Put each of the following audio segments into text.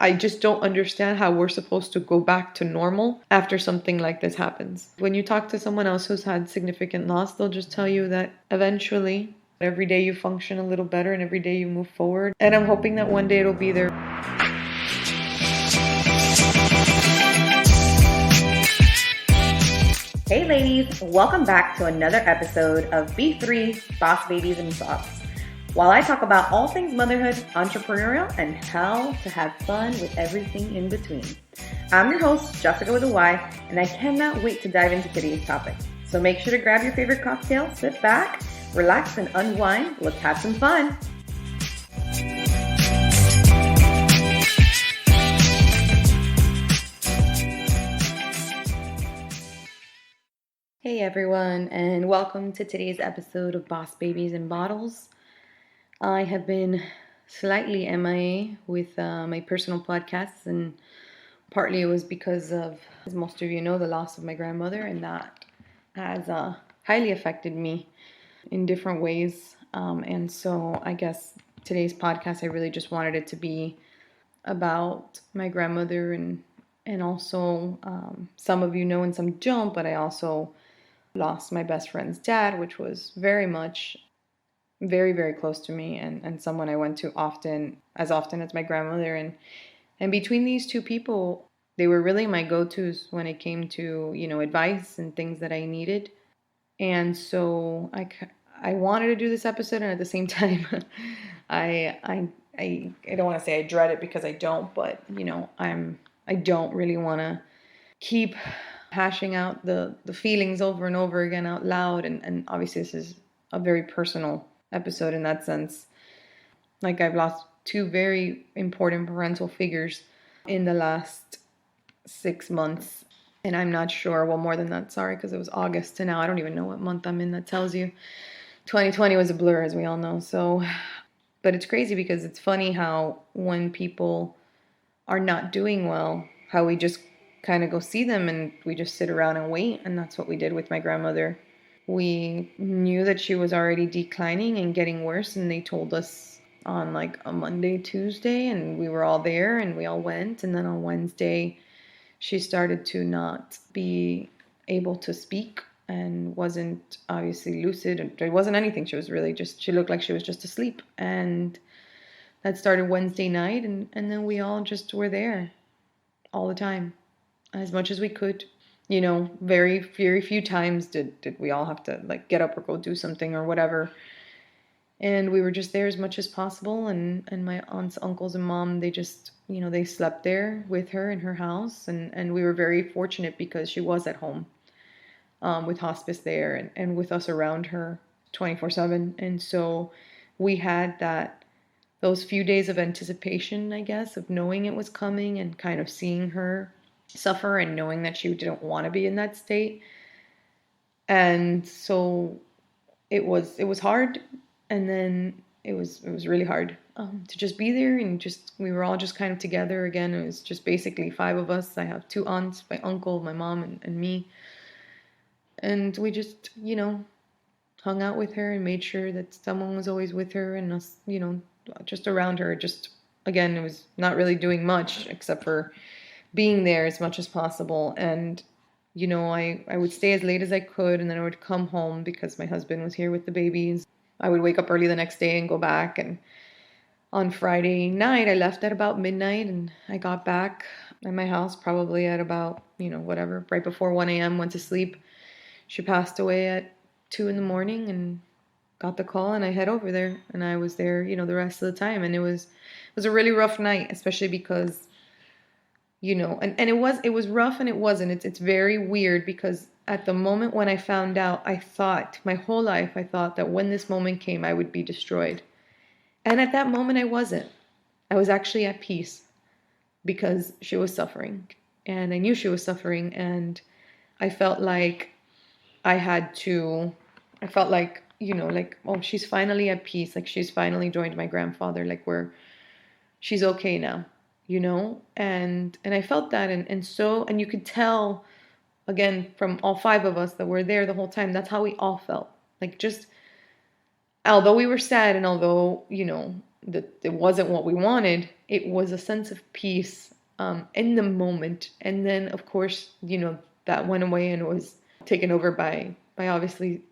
I just don't understand how we're supposed to go back to normal after something like this happens. When you talk to someone else who's had significant loss, they'll just tell you that eventually every day you function a little better and every day you move forward. And I'm hoping that one day it'll be there. Hey ladies, welcome back to another episode of B3 Boss Babies and Thoughts. While I talk about all things motherhood, entrepreneurial, and how to have fun with everything in between. I'm your host, Jessyca with a Y, and I cannot wait to dive into today's topic. So make sure to grab your favorite cocktail, sit back, relax, and unwind. Let's have some fun. Hey everyone, and welcome to today's episode of Boss Babies and Bottles. I have been slightly MIA with my personal podcasts, and partly it was because of, as most of you know, the loss of my grandmother, and that has highly affected me in different ways. And so I guess today's podcast, I really just wanted it to be about my grandmother, and also some of you know and some don't, but I also lost my best friend's dad, which was very very close to me, and someone I went to often as my grandmother. And between these two people, they were really my go-tos when it came to, advice and things that I needed. And so I wanted to do this episode, and at the same time, I don't want to say I dread it because I don't, but I don't really want to keep hashing out the feelings over and over again out loud. And obviously this is a very personal episode in that sense. Like, I've lost two very important parental figures in the last 6 months. And I'm not sure, well, more than that, sorry, because it was August to now. I don't even know what month I'm in. That tells you 2020 was a blur, as we all know. So, but it's crazy because it's funny how when people are not doing well, how we just kind of go see them and we just sit around and wait. And that's what we did with my grandmother. We knew that she was already declining and getting worse, and they told us on like a Monday, Tuesday, and we were all there and we all went. And then on Wednesday, she started to not be able to speak and wasn't obviously lucid. There wasn't anything. She was really just, she looked like she was just asleep. And that started Wednesday night, and then we all just were there all the time, as much as we could. Very few times did we all have to like get up or go do something or whatever. And we were just there as much as possible. And my aunts, uncles, and mom, they just, they slept there with her in her house. And we were very fortunate because she was at home with hospice there and with us around her 24/7. And so we had those few days of anticipation, I guess, of knowing it was coming and kind of seeing her suffer and knowing that she didn't want to be in that state. And so it was hard, and then it was really hard to just be there, and just we were all just kind of together again. It was just basically 5 of us. I have 2 aunts, my uncle, my mom, and me, and we just hung out with her and made sure that someone was always with her and us, just around her. Just, again, it was not really doing much except for being there as much as possible. And I would stay as late as I could, and then I would come home because my husband was here with the babies. I would wake up early the next day and go back. And on Friday night, I left at about midnight, and I got back at my house probably at about, whatever, right before 1 a.m., went to sleep. She passed away at 2 in the morning, and got the call, and I head over there, and I was there, the rest of the time. And it was a really rough night, especially because and it was rough, and it wasn't. It's very weird because at the moment when I found out, I thought, my whole life, I thought that when this moment came, I would be destroyed. And at that moment, I wasn't. I was actually at peace because she was suffering, and I knew she was suffering, and I felt like oh, she's finally at peace. Like, she's finally joined my grandfather. Like, she's okay now. And I felt that, and you could tell, again, from all 5 of us that were there the whole time, that's how we all felt. Like, just, although we were sad, and although, that it wasn't what we wanted, it was a sense of peace in the moment. And then, of course, that went away and was taken over by obviously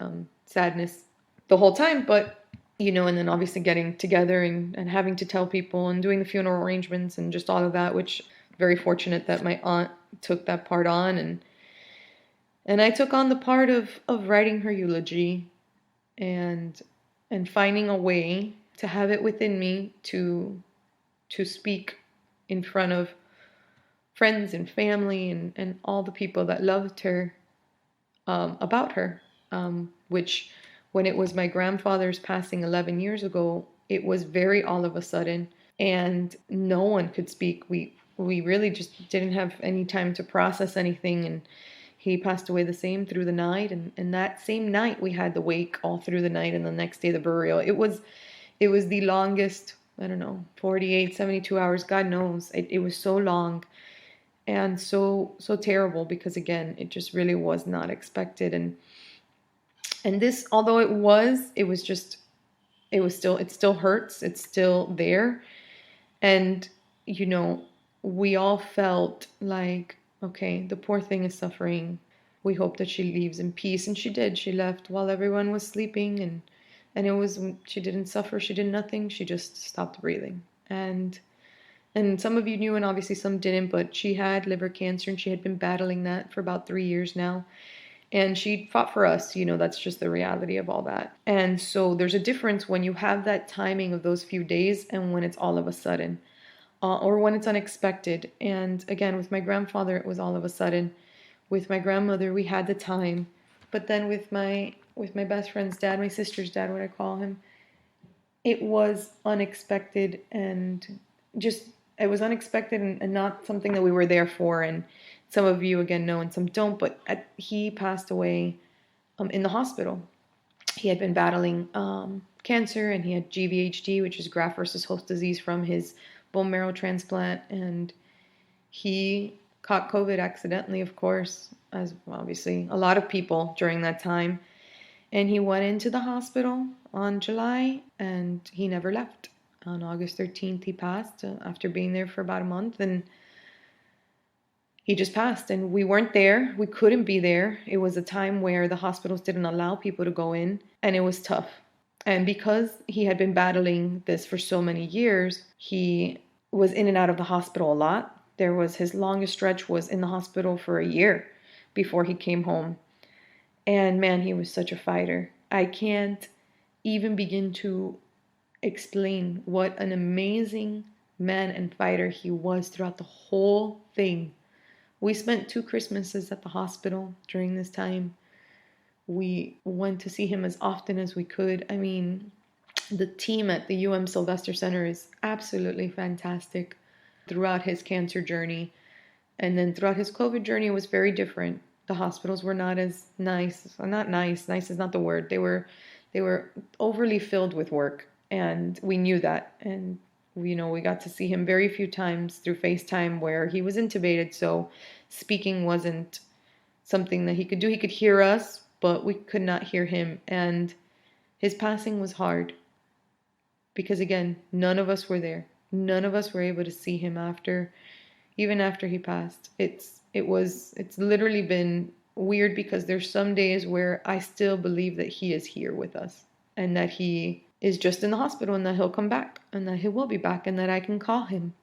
sadness the whole time. But, and then obviously getting together and having to tell people and doing the funeral arrangements and just all of that, which very fortunate that my aunt took that part on. And I took on the part of writing her eulogy and finding a way to have it within me to speak in front of friends and family and all the people that loved her, about her, which when it was my grandfather's passing 11 years ago, it was very all of a sudden, and no one could speak. We really just didn't have any time to process anything, and he passed away the same through the night, and that same night we had the wake all through the night, and the next day the burial. It was the longest, I don't know, 48, 72 hours, God knows. It was so long and so terrible because again, it just really was not expected. And this, although it still hurts. It's still there. And, we all felt like, okay, the poor thing is suffering. We hope that she leaves in peace. And she did. She left while everyone was sleeping. She didn't suffer. She did nothing. She just stopped breathing. And some of you knew, and obviously some didn't, but she had liver cancer and she had been battling that for about 3 years now. And she fought for us. That's just the reality of all that. And so there's a difference when you have that timing of those few days and when it's all of a sudden, or when it's unexpected. And again, with my grandfather, it was all of a sudden. With my grandmother, we had the time. But then with my best friend's dad, my sister's dad, what I call him, it was unexpected and just it was unexpected and not something that we were there for. And some of you again know and some don't, but he passed away in the hospital. He had been battling cancer, and he had GVHD, which is graft versus host disease from his bone marrow transplant. And he caught COVID accidentally, of course, as obviously a lot of people during that time. And he went into the hospital on July, and he never left. On August 13th, he passed after being there for about a month, and he just passed. And we weren't there. We couldn't be there. It was a time where the hospitals didn't allow people to go in, and it was tough. And because he had been battling this for so many years, he was in and out of the hospital a lot. His longest stretch was in the hospital for a year before he came home. And man, he was such a fighter. I can't even begin to explain what an amazing man and fighter he was throughout the whole thing. We spent 2 Christmases at the hospital during this time. We went to see him as often as we could. I mean, the team at the Sylvester Center is absolutely fantastic throughout his cancer journey. And then throughout his COVID journey, it was very different. The hospitals were not as nice. Not nice. Nice is not the word. They were overly filled with work. And we knew that. And, we got to see him very few times through FaceTime where he was intubated. So speaking wasn't something that he could do. He could hear us, but we could not hear him. And his passing was hard because, again, none of us were there. None of us were able to see him even after he passed. It's literally been weird because there's some days where I still believe that he is here with us and that he is just in the hospital and that he'll come back and that he will be back and that I can call him.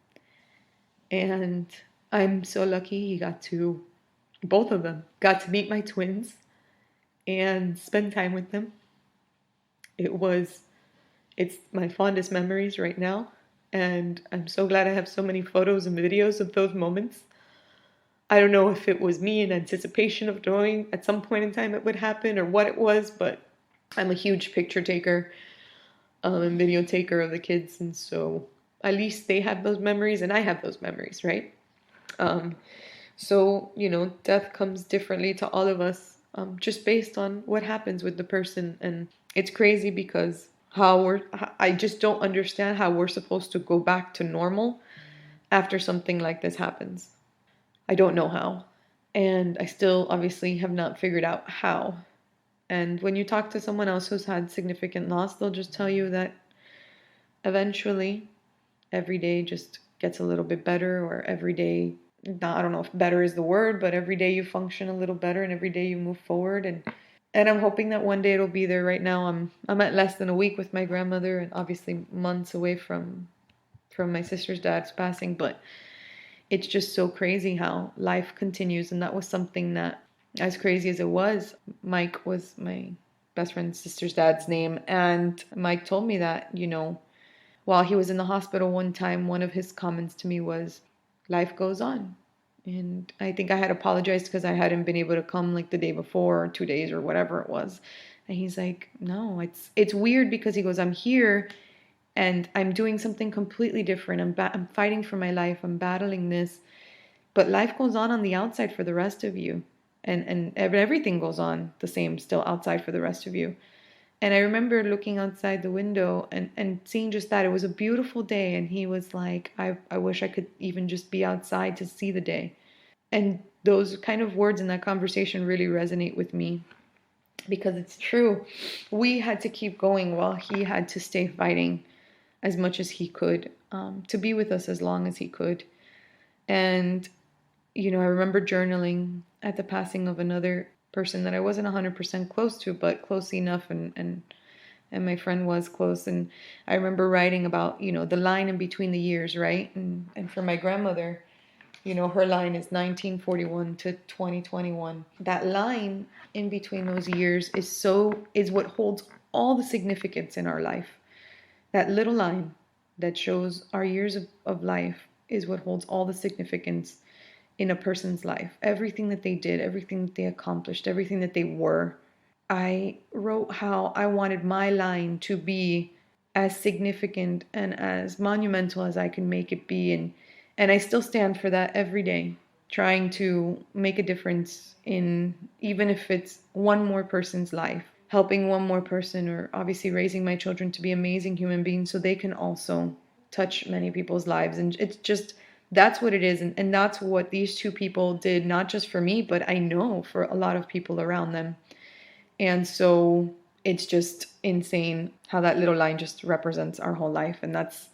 And I'm so lucky both of them got to meet my twins and spend time with them. It's my fondest memories right now. And I'm so glad I have so many photos and videos of those moments. I don't know if it was me in anticipation of knowing at some point in time it would happen or what it was, but I'm a huge picture taker and video taker of the kids. And so at least they have those memories and I have those memories, right? So, death comes differently to all of us just based on what happens with the person. And it's crazy because I just don't understand how we're supposed to go back to normal after something like this happens. I don't know how. And I still obviously have not figured out how. And when you talk to someone else who's had significant loss, they'll just tell you that eventually every day just gets a little bit better, or every day, not, I don't know if better is the word, but every day you function a little better and every day you move forward. And I'm hoping that one day it'll be there. Right now I'm at less than a week with my grandmother, and obviously months away from my sister's dad's passing, but it's just so crazy how life continues. And that was something that, as crazy as it was, Mike was my best friend's sister's dad's name, and Mike told me that, while he was in the hospital one time, one of his comments to me was, life goes on. And I think I had apologized because I hadn't been able to come like the day before or 2 days or whatever it was. And he's like, no, it's weird, because he goes, I'm here and I'm doing something completely different. I'm fighting for my life. I'm battling this, but life goes on the outside for the rest of you, and everything goes on the same still outside for the rest of you. And I remember looking outside the window and seeing just that. It was a beautiful day, and he was like, I wish I could even just be outside to see the day. And those kind of words in that conversation really resonate with me, because it's true. We had to keep going while he had to stay fighting as much as he could, to be with us as long as he could. And, I remember journaling at the passing of another person that I wasn't 100% close to, but close enough, and my friend was close. And I remember writing about, the line in between the years, right? And for my grandmother, her line is 1941 to 2021. That line in between those years is what holds all the significance in our life. That little line that shows our years of life is what holds all the significance in a person's life. Everything that they did, everything that they accomplished, everything that they were. I wrote how I wanted my line to be as significant and as monumental as I can make it be. And I still stand for that every day, trying to make a difference in, even if it's one more person's life, helping one more person, or obviously raising my children to be amazing human beings so they can also touch many people's lives. And it's just, that's what it is. And that's what these two people did, not just for me, but I know for a lot of people around them. And so it's just insane how that little line just represents our whole life. And that's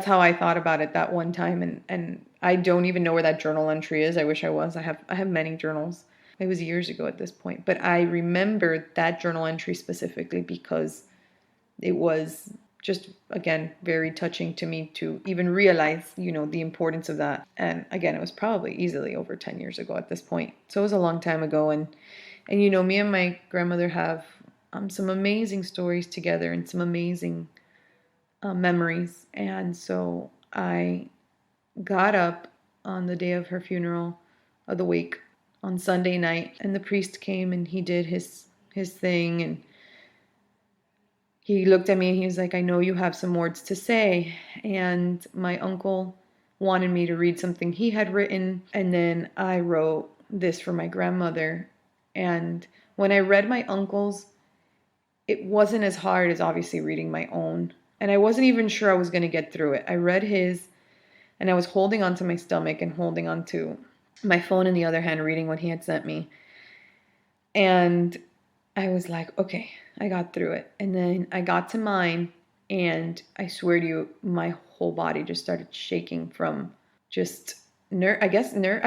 how I thought about it that one time. And I don't even know where that journal entry is. I wish I was. I have many journals. It was years ago at this point. But I remember that journal entry specifically because it was just, again, very touching to me to even realize, the importance of that. And again, it was probably easily over 10 years ago at this point. So it was a long time ago. And me and my grandmother have some amazing stories together and some amazing memories. And so I got up on the day of her funeral, of the wake, on Sunday night, and the priest came and he did his thing, and he looked at me and he was like, I know you have some words to say. And my uncle wanted me to read something he had written, and then I wrote this for my grandmother. And when I read my uncle's, it wasn't as hard as obviously reading my own. And I wasn't even sure I was going to get through it. I read his, and I was holding onto my stomach and holding onto my phone in the other hand, reading what he had sent me. And I was like, okay, I got through it. And then I got to mine, and I swear to you, my whole body just started shaking from just I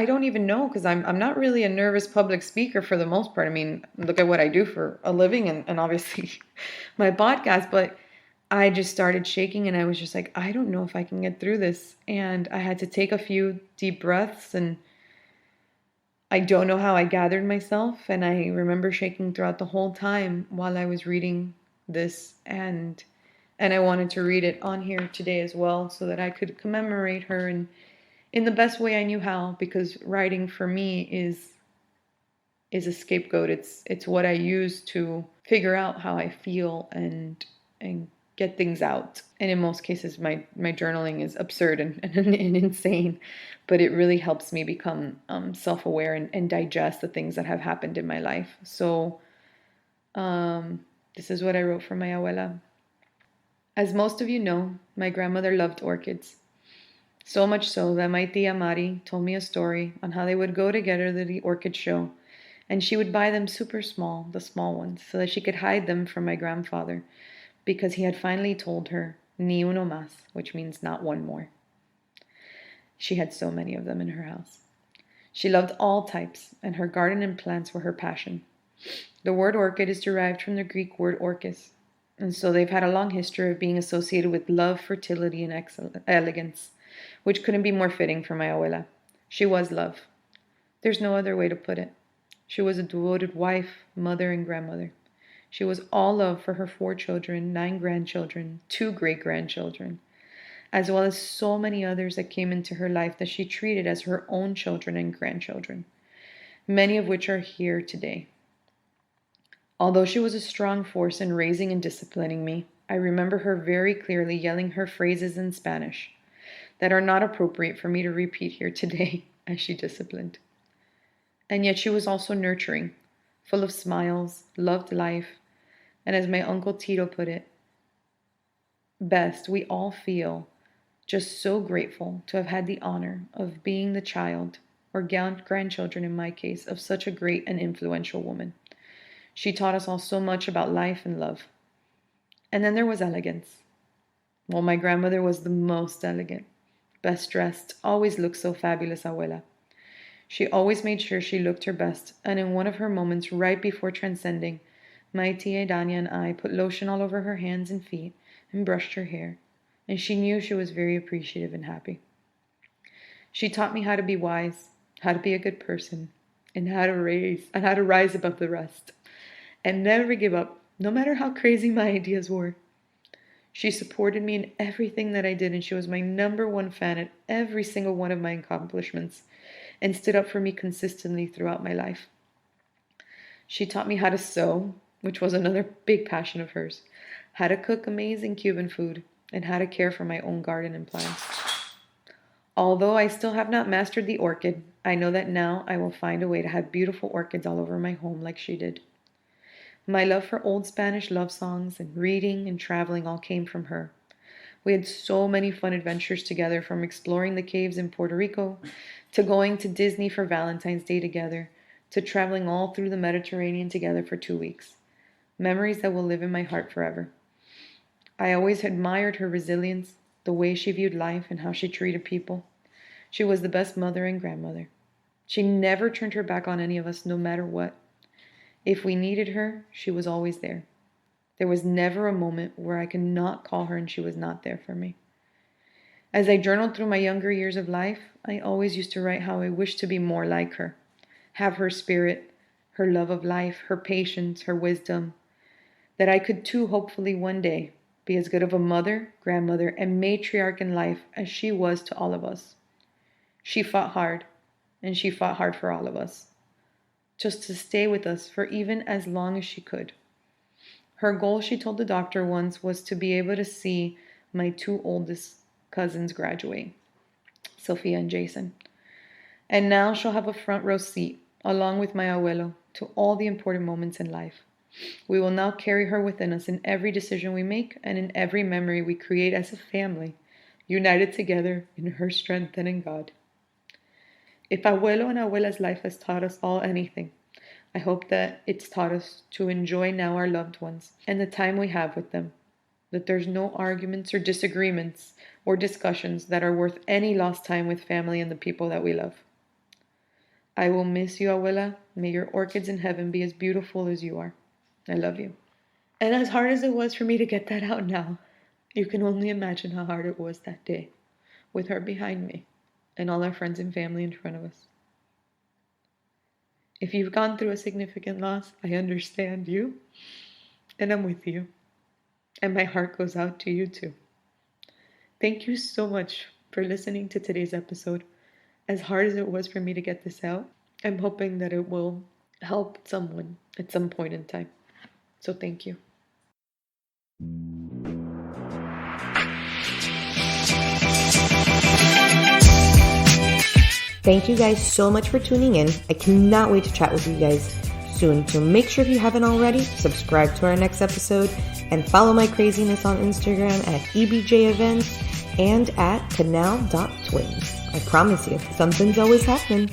don't even know, because I'm not really a nervous public speaker for the most part. I mean, look at what I do for a living, and obviously my podcast, but I just started shaking, and I was just like, I don't know if I can get through this. And I had to take a few deep breaths, and I don't know how I gathered myself. And I remember shaking throughout the whole time while I was reading this, and I wanted to read it on here today as well so that I could commemorate her and in the best way I knew how, because writing for me is a scapegoat. It's what I use to figure out how I feel and get things out. And in most cases, my journaling is absurd and insane, but it really helps me become self-aware and digest the things that have happened in my life. So this is what I wrote for my abuela. As most of you know, my grandmother loved orchids. So much so that my tia Mari told me a story on how they would go together to the orchid show, and she would buy them super small, the small ones, so that she could hide them from my grandfather, because he had finally told her Ni uno más, which means not one more. She had so many of them in her house. She loved all types, and her garden and plants were her passion. The word orchid is derived from the Greek word orchis, and so they've had a long history of being associated with love, fertility, and elegance, which couldn't be more fitting for my abuela. She was love. There's no other way to put it. She was a devoted wife, mother, and grandmother. She was all love for her 4 children, 9 grandchildren, 2 great-grandchildren, as well as so many others that came into her life that she treated as her own children and grandchildren, many of which are here today. Although she was a strong force in raising and disciplining me, I remember her very clearly yelling her phrases in Spanish that are not appropriate for me to repeat here today as she disciplined. And yet she was also nurturing, full of smiles, loved life, and as my Uncle Tito put it best, we all feel just so grateful to have had the honor of being the child, or grandchildren in my case, of such a great and influential woman. She taught us all so much about life and love. And then there was elegance. Well, my grandmother was the most elegant, best dressed, always looked so fabulous, abuela. She always made sure she looked her best, and in one of her moments right before transcending, my tia Danya and I put lotion all over her hands and feet and brushed her hair, and she knew she was very appreciative and happy. She taught me how to be wise, how to be a good person, and how to rise above the rest, and never give up, no matter how crazy my ideas were. She supported me in everything that I did, and she was my #1 fan at every single one of my accomplishments, and stood up for me consistently throughout my life. She taught me how to sew, which was another big passion of hers, how to cook amazing Cuban food, and how to care for my own garden and plants. Although I still have not mastered the orchid, I know that now I will find a way to have beautiful orchids all over my home like she did. My love for old Spanish love songs and reading and traveling all came from her. We had so many fun adventures together, from exploring the caves in Puerto Rico, to going to Disney for Valentine's Day together, to traveling all through the Mediterranean together for 2 weeks. Memories that will live in my heart forever. I always admired her resilience, the way she viewed life, and how she treated people. She was the best mother and grandmother. She never turned her back on any of us, no matter what. If we needed her, she was always there. There was never a moment where I could not call her and she was not there for me. As I journaled through my younger years of life, I always used to write how I wished to be more like her, have her spirit, her love of life, her patience, her wisdom, that I could too hopefully one day be as good of a mother, grandmother, and matriarch in life as she was to all of us. She fought hard, and she fought hard for all of us, just to stay with us for even as long as she could. Her goal, she told the doctor once, was to be able to see my 2 oldest cousins graduate, Sophia and Jason. And now she'll have a front row seat, along with my abuelo, to all the important moments in life. We will now carry her within us in every decision we make and in every memory we create as a family, united together in her strength and in God. If abuelo and abuela's life has taught us all anything, I hope that it's taught us to enjoy now our loved ones and the time we have with them, that there's no arguments or disagreements or discussions that are worth any lost time with family and the people that we love. I will miss you, abuela. May your orchids in heaven be as beautiful as you are. I love you. And as hard as it was for me to get that out now, you can only imagine how hard it was that day, with her behind me and all our friends and family in front of us. If you've gone through a significant loss, I understand you, and I'm with you. And my heart goes out to you too. Thank you so much for listening to today's episode. As hard as it was for me to get this out, I'm hoping that it will help someone at some point in time. So thank you. Thank you guys so much for tuning in. I cannot wait to chat with you guys soon. So make sure if you haven't already, subscribe to our next episode and follow my craziness on Instagram at EBJEvents and at canal.twins. I promise you, something's always happening.